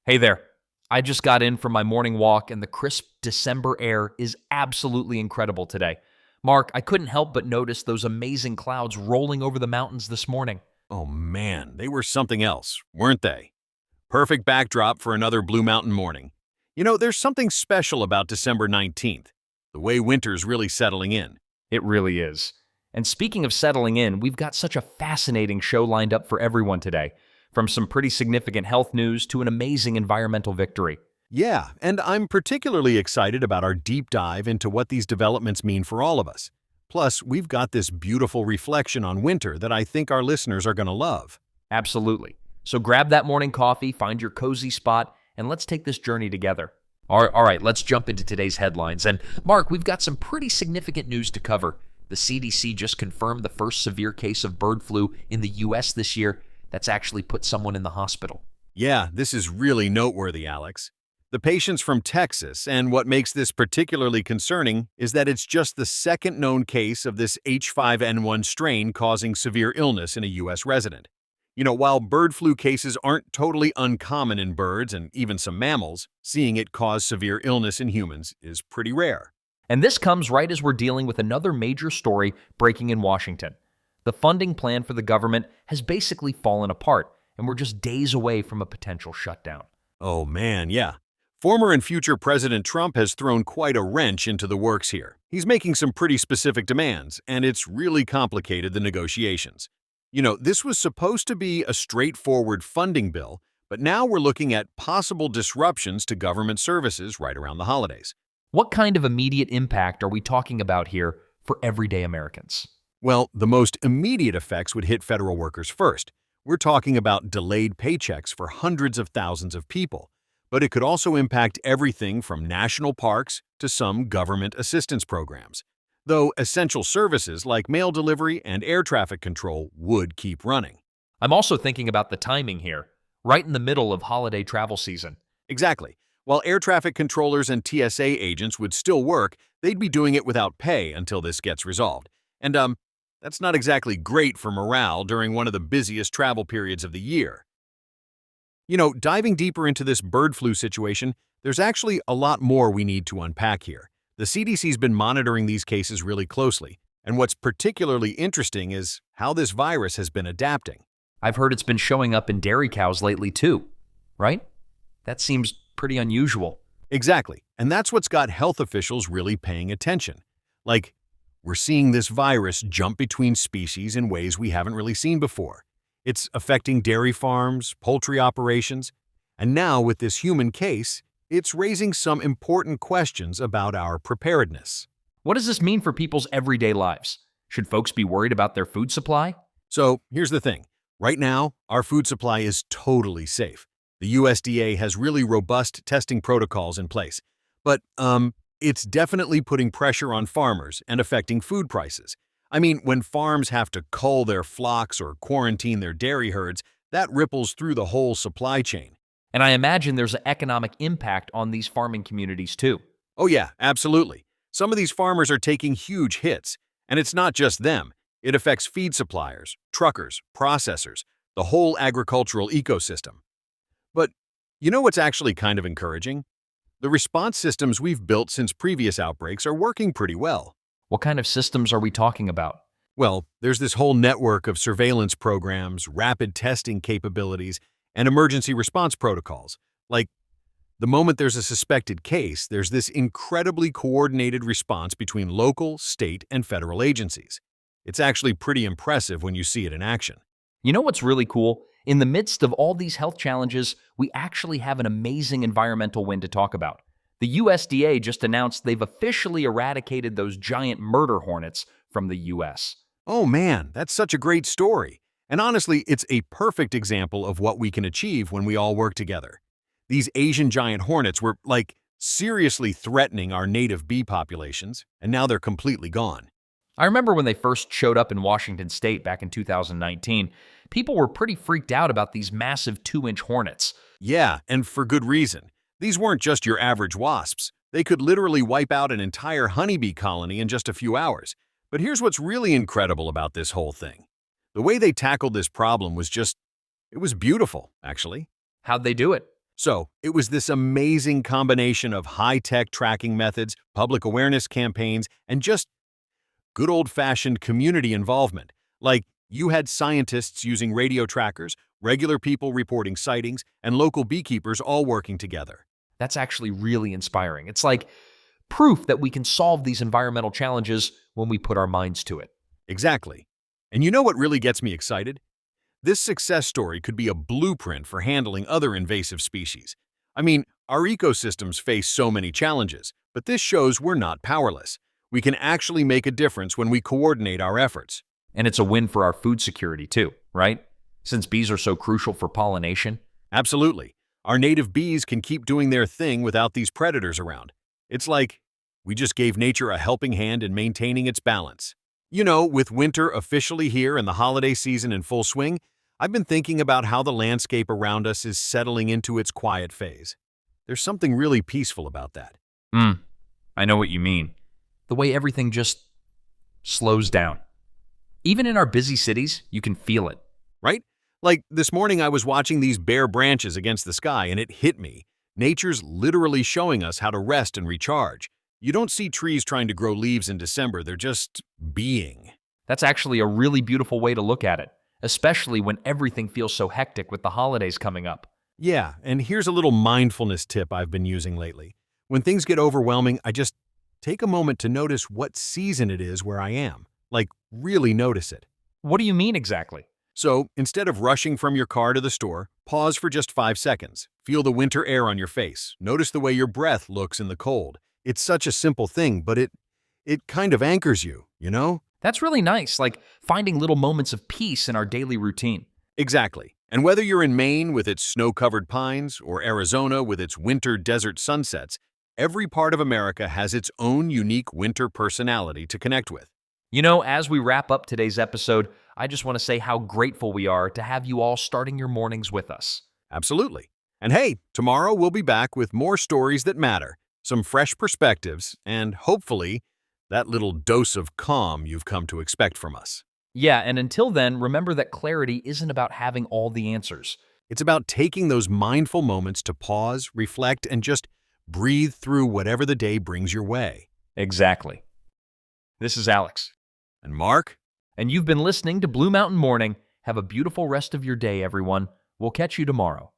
Hey there. I just got in from my morning walk, and the crisp December air is absolutely incredible today. Mark, I couldn't help but notice those amazing clouds rolling over the mountains this morning. Oh man, they were something else, weren't they? Perfect backdrop for another Blue Mountain morning. There's something special about December 19th, the way winter's really settling in. It really is. And speaking of settling in, we've got such a fascinating show lined up for everyone today, from some pretty significant health news to an amazing environmental victory. Yeah, and I'm particularly excited about our deep dive into what these developments mean for all of us. Plus, we've got this beautiful reflection on winter that I think our listeners are going to love. Absolutely. So grab that morning coffee, find your cozy spot, and let's take this journey together. All right, let's jump into today's headlines. And Mark, we've got some pretty significant news to cover. The CDC just confirmed the first severe case of bird flu in the U.S. this year that's actually put someone in the hospital. Yeah, this is really noteworthy, Alex. The patient's from Texas, and what makes this particularly concerning is that it's just the second known case of this H5N1 strain causing severe illness in a U.S. resident. While bird flu cases aren't totally uncommon in birds and even some mammals, seeing it cause severe illness in humans is pretty rare. And this comes right as we're dealing with another major story breaking in Washington. The funding plan for the government has basically fallen apart, and we're just days away from a potential shutdown. Oh man, yeah. Former and future President Trump has thrown quite a wrench into the works here. He's making some pretty specific demands, and it's really complicated the negotiations. This was supposed to be a straightforward funding bill, but now we're looking at possible disruptions to government services right around the holidays. What kind of immediate impact are we talking about here for everyday Americans? Well, the most immediate effects would hit federal workers first. We're talking about delayed paychecks for hundreds of thousands of people. But it could also impact everything from national parks to some government assistance programs. Though essential services like mail delivery and air traffic control would keep running. I'm also thinking about the timing here, right in the middle of holiday travel season. Exactly. While air traffic controllers and TSA agents would still work, they'd be doing it without pay until this gets resolved. And, that's not exactly great for morale during one of the busiest travel periods of the year. Diving deeper into this bird flu situation, there's actually a lot more we need to unpack here. The CDC's been monitoring these cases really closely, and what's particularly interesting is how this virus has been adapting. I've heard it's been showing up in dairy cows lately too, right? That seems pretty unusual. Exactly, and that's what's got health officials really paying attention. Like, we're seeing this virus jump between species in ways we haven't really seen before. It's affecting dairy farms, poultry operations, and now with this human case, it's raising some important questions about our preparedness. What does this mean for people's everyday lives? Should folks be worried about their food supply? So here's the thing. Right now, our food supply is totally safe. The USDA has really robust testing protocols in place. But, it's definitely putting pressure on farmers and affecting food prices. I mean, when farms have to cull their flocks or quarantine their dairy herds, that ripples through the whole supply chain. And I imagine there's an economic impact on these farming communities too. Oh yeah, absolutely. Some of these farmers are taking huge hits, and it's not just them. It affects feed suppliers, truckers, processors, the whole agricultural ecosystem. But what's actually kind of encouraging? The response systems we've built since previous outbreaks are working pretty well. What kind of systems are we talking about? Well, there's this whole network of surveillance programs, rapid testing capabilities, and emergency response protocols. Like, the moment there's a suspected case, there's this incredibly coordinated response between local, state, and federal agencies. It's actually pretty impressive when you see it in action. You know what's really cool? In the midst of all these health challenges, we actually have an amazing environmental win to talk about. The USDA just announced they've officially eradicated those giant murder hornets from the US. Oh man, that's such a great story. And honestly, it's a perfect example of what we can achieve when we all work together. These Asian giant hornets were, seriously threatening our native bee populations, and now they're completely gone. I remember when they first showed up in Washington state back in 2019, people were pretty freaked out about these massive 2-inch hornets. Yeah, and for good reason. These weren't just your average wasps. They could literally wipe out an entire honeybee colony in just a few hours. But here's what's really incredible about this whole thing. The way they tackled this problem was it was beautiful, actually. How'd they do it? So, it was this amazing combination of high-tech tracking methods, public awareness campaigns, and just good old-fashioned community involvement. Like, you had scientists using radio trackers, regular people reporting sightings, and local beekeepers all working together. That's actually really inspiring. It's like proof that we can solve these environmental challenges when we put our minds to it. Exactly. And you know what really gets me excited? This success story could be a blueprint for handling other invasive species. I mean, our ecosystems face so many challenges, but this shows we're not powerless. We can actually make a difference when we coordinate our efforts. And it's a win for our food security too, right? Since bees are so crucial for pollination. Absolutely. Our native bees can keep doing their thing without these predators around. It's like we just gave nature a helping hand in maintaining its balance. You know, with winter officially here and the holiday season in full swing, I've been thinking about how the landscape around us is settling into its quiet phase. There's something really peaceful about that. I know what you mean. The way everything just slows down. Even in our busy cities, you can feel it. Right? Like this morning I was watching these bare branches against the sky and it hit me. Nature's literally showing us how to rest and recharge. You don't see trees trying to grow leaves in December, they're just being. That's actually a really beautiful way to look at it, especially when everything feels so hectic with the holidays coming up. Yeah, and here's a little mindfulness tip I've been using lately. When things get overwhelming, I just take a moment to notice what season it is where I am. Like, really notice it. What do you mean exactly? So, instead of rushing from your car to the store, pause for just 5 seconds. Feel the winter air on your face. Notice the way your breath looks in the cold. It's such a simple thing, but it kind of anchors you, you know? That's really nice, like finding little moments of peace in our daily routine. Exactly. And whether you're in Maine with its snow-covered pines or Arizona with its winter desert sunsets, every part of America has its own unique winter personality to connect with. You know, as we wrap up today's episode, I just want to say how grateful we are to have you all starting your mornings with us. Absolutely. And hey, tomorrow we'll be back with more stories that matter, some fresh perspectives, and hopefully, that little dose of calm you've come to expect from us. Yeah, and until then, remember that clarity isn't about having all the answers. It's about taking those mindful moments to pause, reflect, and just breathe through whatever the day brings your way. Exactly. This is Alex. And Mark? And you've been listening to Blue Mountain Morning. Have a beautiful rest of your day, everyone. We'll catch you tomorrow.